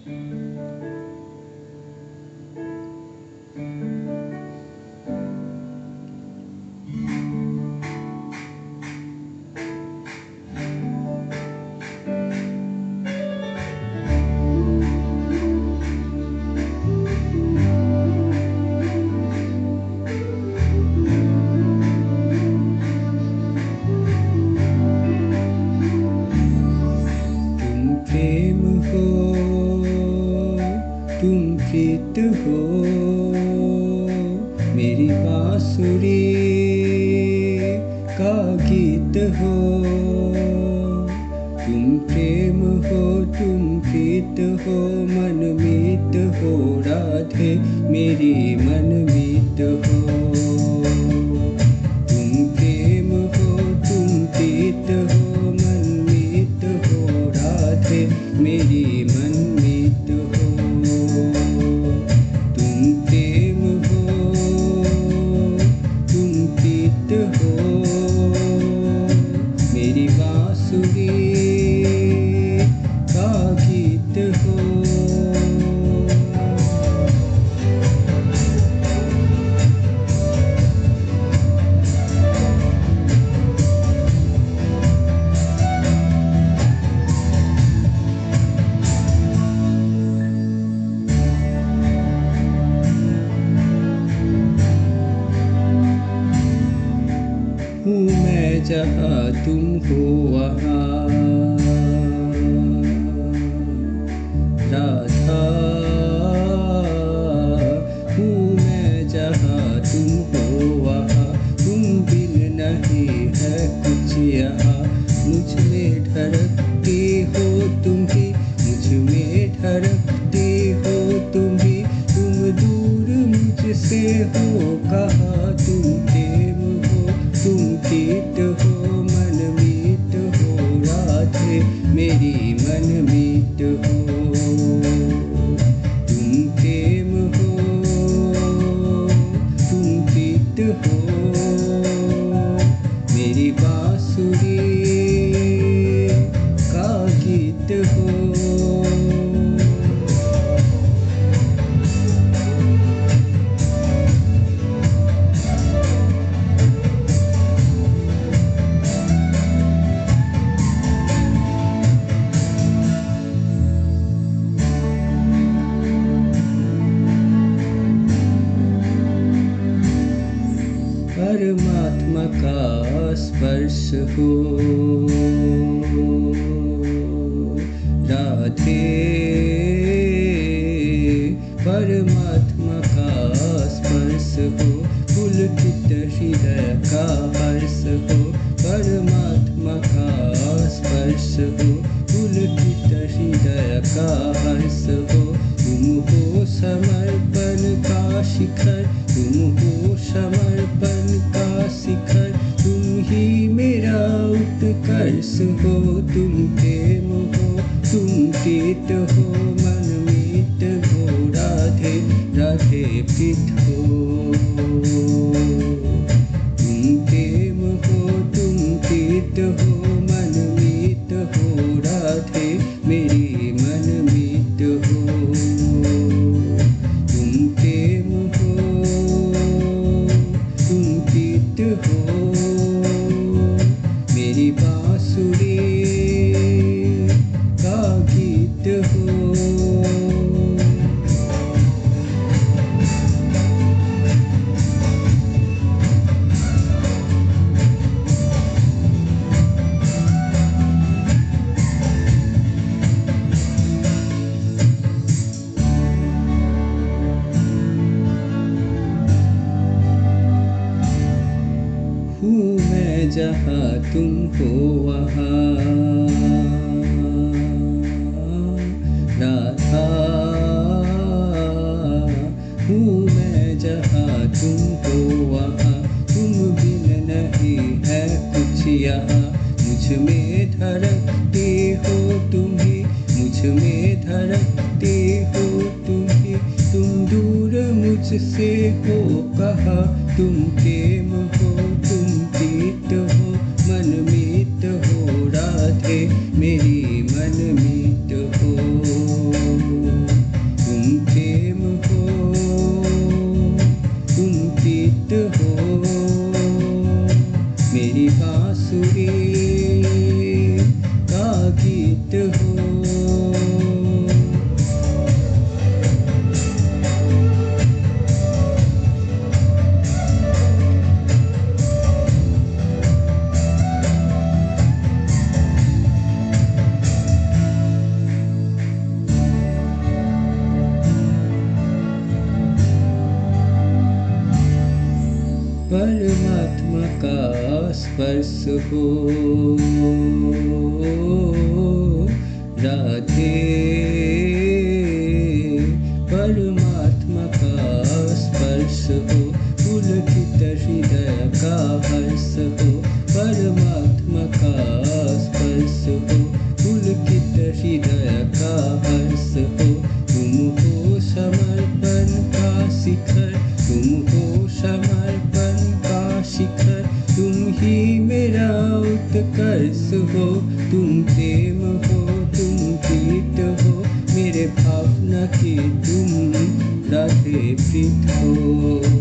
तुम प्रीत हो मेरी बांसुरी का गीत हो। तुम प्रेम हो तुम प्रीत हो मनमीत हो राधे मेरी मनमीत हो। तुम प्रेम हो तुम प्रीत हो मनमीत हो राधे मेरी मनमीत हो। तुम प्रेम हो तुम प्रीत हो मेरी बांसुरी का गीत हो। हूँ मैं जहाँ तुम हो वहाँ राधा। हूँ मैं जहाँ तुम हो वहाँ तुम बिन नहीं है कुछ यहाँ। मुझ में ठहरती हो तुम ही मुझ में ठहरती हो तुम ही। तुम दूर मुझसे हो कहाँ तुम प्रेम हो तुम प्रीत हो मनमीत हो राधे मेरी मनमीत हो। तुम प्रेम हो तुम प्रीत हो मेरी बांसुरी का गीत हो। परमात्मा का स्पर्श हो राधे। परमात्मा का स्पर्श हो पुलकित हृदय का हर्ष हो। परमात्मा का स्पर्श हो पुलकित हृदय का हर्ष हो। तुम हो समर्पण का शिखर तुम हो समर्पण का शिखर। तुम ही मेरा उत्कर्ष हो तुम प्रेम हो तुम प्रीत हो मनमीत हो राधे राधे प्रीत हो। तुम प्रेम हो तुम प्रीत हो मनमीत हो राधे मेरी मनमीत हो। तुम प्रेम हो तुम प्रीत हो मेरी बांसुरी का गीत हो। हूँ मैं जहाँ तुम हो वहाँ राधा। हूँ मैं जहाँ तुम हो वहाँ तुम बिन नहीं है कुछ यहाँ। मुझ में धड़कती हो तुम ही मुझ में धड़कती हो तुम ही। तुम दूर मुझसे हो कहाँ तुम प्रेम हो तुम प्रीत हो मनमीत हो राधे मेरी मनमीत हो। परमात्मा का स्पर्श हो। राधे परमात्मा का स्पर्श हो, पुलकित हृदय का हर्ष हो। परमात्मा का स्पर्श हो, पुलकित हृदय का हर्ष हो। तुम हो समर्पण का शिखर, तुम हो समर्पण का शिखर। तुम ही मेरा उत्कर्ष हो, तुम प्रेम हो, तुम प्रीत हो। मेरे भावना की तुम राधे प्रीत हो।